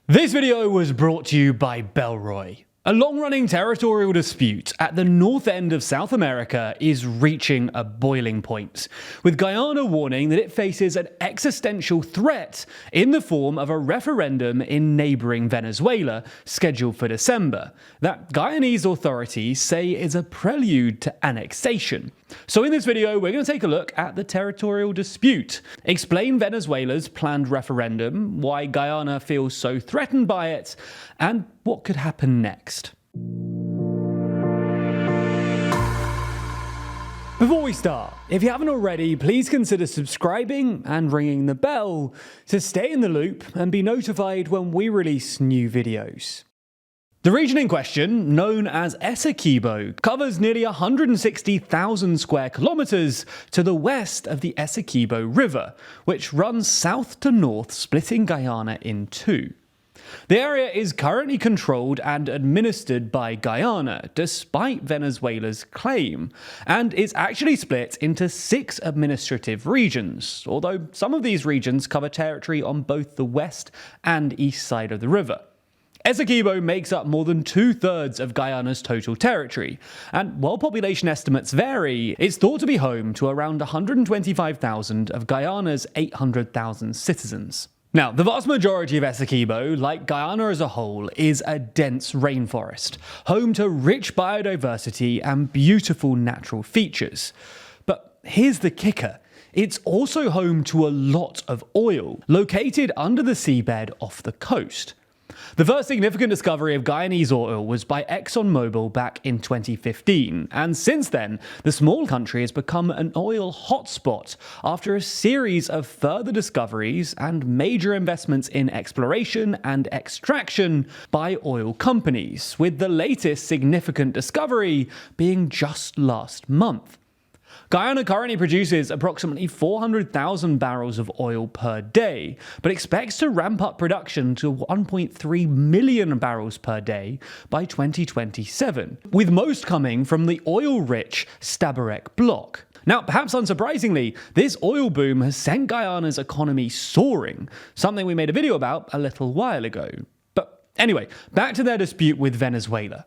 This video was brought to you by Belroy. A long-running territorial dispute at the north end of South America is reaching a boiling point, with Guyana warning that it faces an existential threat in the form of a referendum in neighbouring Venezuela scheduled for December, that Guyanese authorities say is a prelude to annexation. So in this video, we're going to take a look at the territorial dispute, explain Venezuela's planned referendum, why Guyana feels so threatened by it, and what could happen next. Before we start, if you haven't already, please consider subscribing and ringing the bell to stay in the loop and be notified when we release new videos. The region in question, known as Essequibo, covers nearly 160,000 square kilometers to the west of the Essequibo River, which runs south to north, splitting Guyana in two. The area is currently controlled and administered by Guyana, despite Venezuela's claim, and is actually split into 6 administrative regions, although some of these regions cover territory on both the west and east side of the river. Essequibo makes up more than 2/3 of Guyana's total territory, and while population estimates vary, it's thought to be home to around 125,000 of Guyana's 800,000 citizens. Now, the vast majority of Essequibo, like Guyana as a whole, is a dense rainforest, home to rich biodiversity and beautiful natural features. But here's the kicker. It's also home to a lot of oil, located under the seabed off the coast. The first significant discovery of Guyanese oil was by ExxonMobil back in 2015, and since then, the small country has become an oil hotspot after a series of further discoveries and major investments in exploration and extraction by oil companies, with the latest significant discovery being just last month. Guyana currently produces approximately 400,000 barrels of oil per day, but expects to ramp up production to 1.3 million barrels per day by 2027, with most coming from the oil-rich Stabroek block. Now, perhaps unsurprisingly, this oil boom has sent Guyana's economy soaring, something we made a video about a little while ago. But anyway, back to their dispute with Venezuela.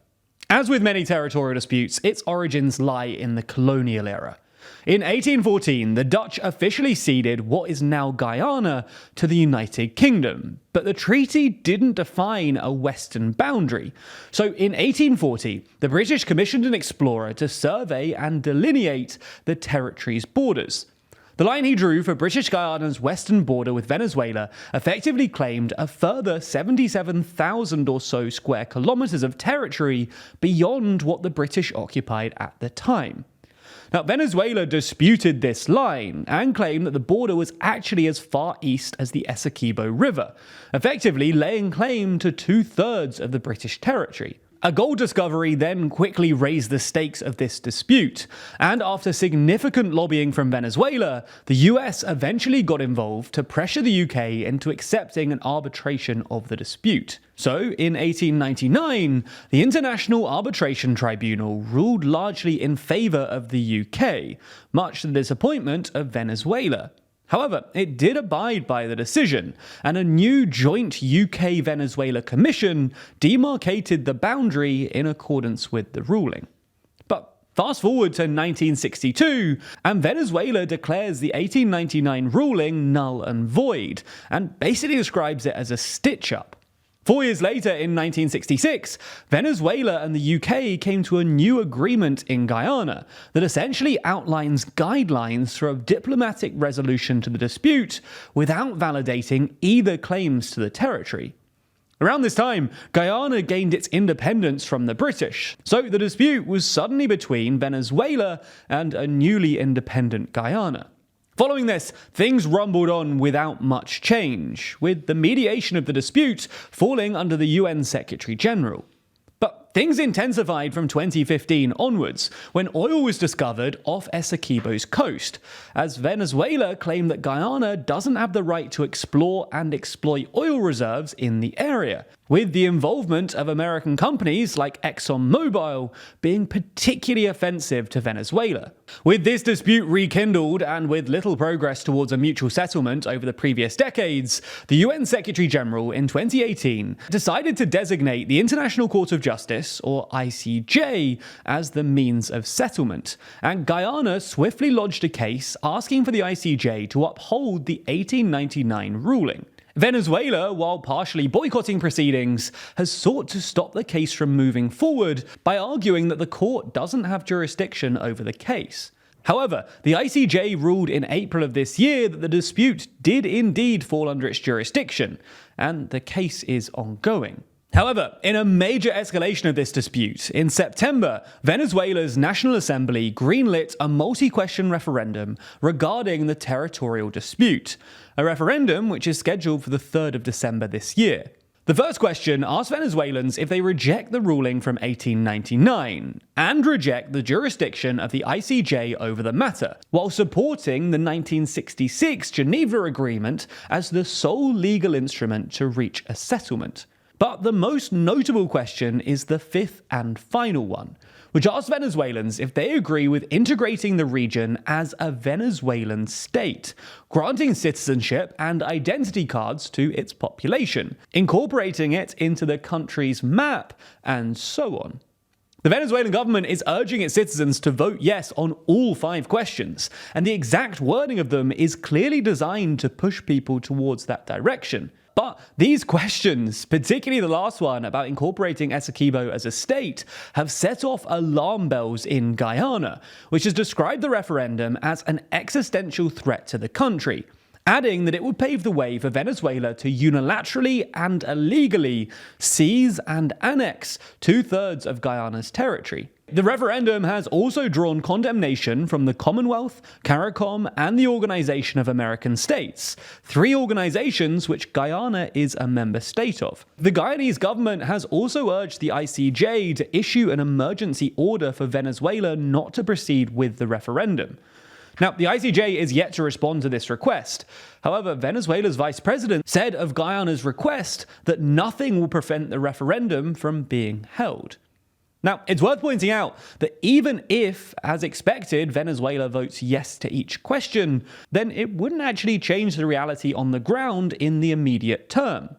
As with many territorial disputes, its origins lie in the colonial era. In 1814, the Dutch officially ceded what is now Guyana to the United Kingdom, but the treaty didn't define a western boundary. So in 1840, the British commissioned an explorer to survey and delineate the territory's borders. The line he drew for British Guyana's western border with Venezuela effectively claimed a further 77,000 or so square kilometers of territory beyond what the British occupied at the time. Now, Venezuela disputed this line and claimed that the border was actually as far east as the Essequibo River, effectively laying claim to 2/3 of the British territory. A gold discovery then quickly raised the stakes of this dispute, and after significant lobbying from Venezuela, the US eventually got involved to pressure the UK into accepting an arbitration of the dispute. So, in 1899, the International Arbitration Tribunal ruled largely in favour of the UK, much to the disappointment of Venezuela. However, it did abide by the decision, and a new joint UK-Venezuela commission demarcated the boundary in accordance with the ruling. But fast forward to 1962, and Venezuela declares the 1899 ruling null and void, and basically describes it as a stitch-up. 4 years later, in 1966, Venezuela and the UK came to a new agreement in Guyana that essentially outlines guidelines for a diplomatic resolution to the dispute without validating either claims to the territory. Around this time, Guyana gained its independence from the British, so the dispute was suddenly between Venezuela and a newly independent Guyana. Following this, things rumbled on without much change, with the mediation of the dispute falling under the UN Secretary General. But things intensified from 2015 onwards, when oil was discovered off Essequibo's coast, as Venezuela claimed that Guyana doesn't have the right to explore and exploit oil reserves in the area. with the involvement of American companies like ExxonMobil being particularly offensive to Venezuela. With this dispute rekindled and with little progress towards a mutual settlement over the previous decades, the UN Secretary General in 2018 decided to designate the International Court of Justice, or ICJ, as the means of settlement, and Guyana swiftly lodged a case asking for the ICJ to uphold the 1899 ruling. Venezuela, while partially boycotting proceedings, has sought to stop the case from moving forward by arguing that the court doesn't have jurisdiction over the case. However, the ICJ ruled in April of this year that the dispute did indeed fall under its jurisdiction, and the case is ongoing. However, in a major escalation of this dispute, in September, Venezuela's National Assembly greenlit a multi-question referendum regarding the territorial dispute, a referendum which is scheduled for the 3rd of December this year. The first question asks Venezuelans if they reject the ruling from 1899 and reject the jurisdiction of the ICJ over the matter, while supporting the 1966 Geneva Agreement as the sole legal instrument to reach a settlement. But the most notable question is the fifth and final one, which asks Venezuelans if they agree with integrating the region as a Venezuelan state, granting citizenship and identity cards to its population, incorporating it into the country's map, and so on. The Venezuelan government is urging its citizens to vote yes on all 5 questions, and the exact wording of them is clearly designed to push people towards that direction. But these questions, particularly the last one about incorporating Essequibo as a state, have set off alarm bells in Guyana, which has described the referendum as an existential threat to the country, adding that it would pave the way for Venezuela to unilaterally and illegally seize and annex 2/3 of Guyana's territory. The referendum has also drawn condemnation from the Commonwealth, CARICOM, and the Organization of American States, 3 organizations which Guyana is a member state of. The Guyanese government has also urged the ICJ to issue an emergency order for Venezuela not to proceed with the referendum. Now, the ICJ is yet to respond to this request. However, Venezuela's vice president said of Guyana's request that nothing will prevent the referendum from being held. Now, it's worth pointing out that even if, as expected, Venezuela votes yes to each question, then it wouldn't actually change the reality on the ground in the immediate term.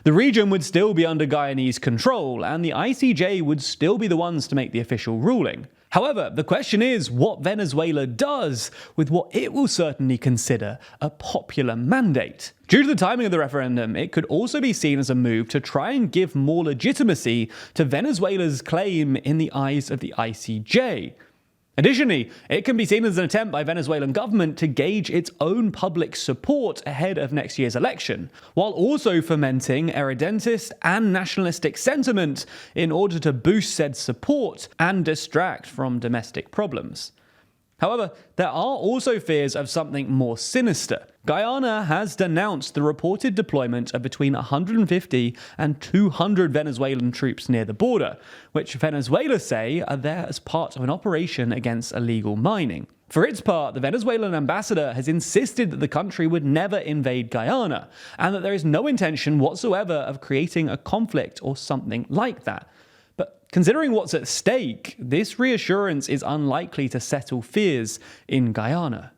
The region would still be under Guyanese control, and the ICJ would still be the ones to make the official ruling. However, the question is what Venezuela does with what it will certainly consider a popular mandate. Due to the timing of the referendum, it could also be seen as a move to try and give more legitimacy to Venezuela's claim in the eyes of the ICJ. Additionally, it can be seen as an attempt by Venezuelan government to gauge its own public support ahead of next year's election, while also fomenting irredentist and nationalistic sentiment in order to boost said support and distract from domestic problems. However, there are also fears of something more sinister. Guyana has denounced the reported deployment of between 150 and 200 Venezuelan troops near the border, which Venezuela say are there as part of an operation against illegal mining. For its part, the Venezuelan ambassador has insisted that the country would never invade Guyana, and that there is no intention whatsoever of creating a conflict or something like that. Considering what's at stake, this reassurance is unlikely to settle fears in Guyana.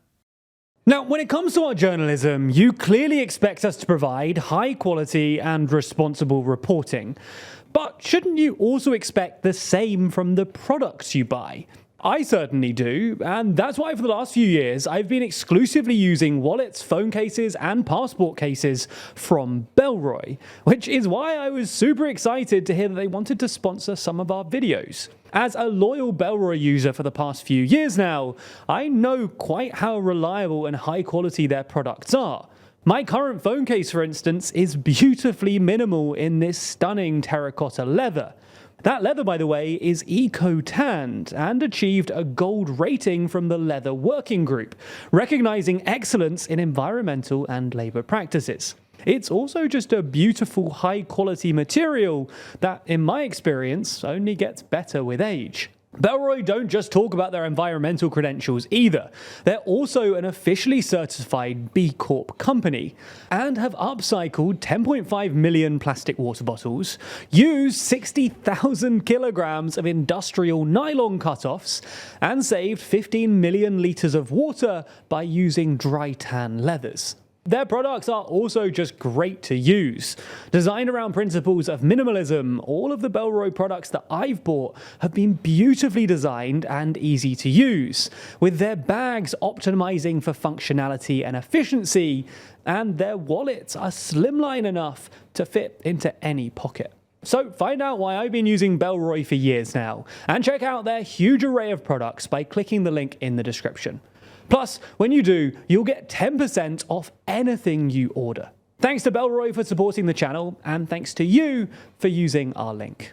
Now, when it comes to our journalism, you clearly expect us to provide high quality and responsible reporting. But shouldn't you also expect the same from the products you buy? I certainly do, and that's why for the last few years I've been exclusively using wallets, phone cases, and passport cases from Bellroy, which is why I was super excited to hear that they wanted to sponsor some of our videos. As a loyal Bellroy user for the past few years now, I know quite how reliable and high quality their products are. My current phone case, for instance, is beautifully minimal in this stunning terracotta leather. That leather, by the way, is eco-tanned and achieved a gold rating from the Leather Working Group, recognizing excellence in environmental and labor practices. It's also just a beautiful, high-quality material that, in my experience, only gets better with age. Bellroy don't just talk about their environmental credentials either. They're also an officially certified B Corp company and have upcycled 10.5 million plastic water bottles, used 60,000 kilograms of industrial nylon cutoffs, and saved 15 million litres of water by using dry tan leathers. Their products are also just great to use. Designed around principles of minimalism, all of the Bellroy products that I've bought have been beautifully designed and easy to use, with their bags optimizing for functionality and efficiency, and their wallets are slimline enough to fit into any pocket. So find out why I've been using Bellroy for years now, and check out their huge array of products by clicking the link in the description. Plus, when you do, you'll get 10% off anything you order. Thanks to Bellroy for supporting the channel, and thanks to you for using our link.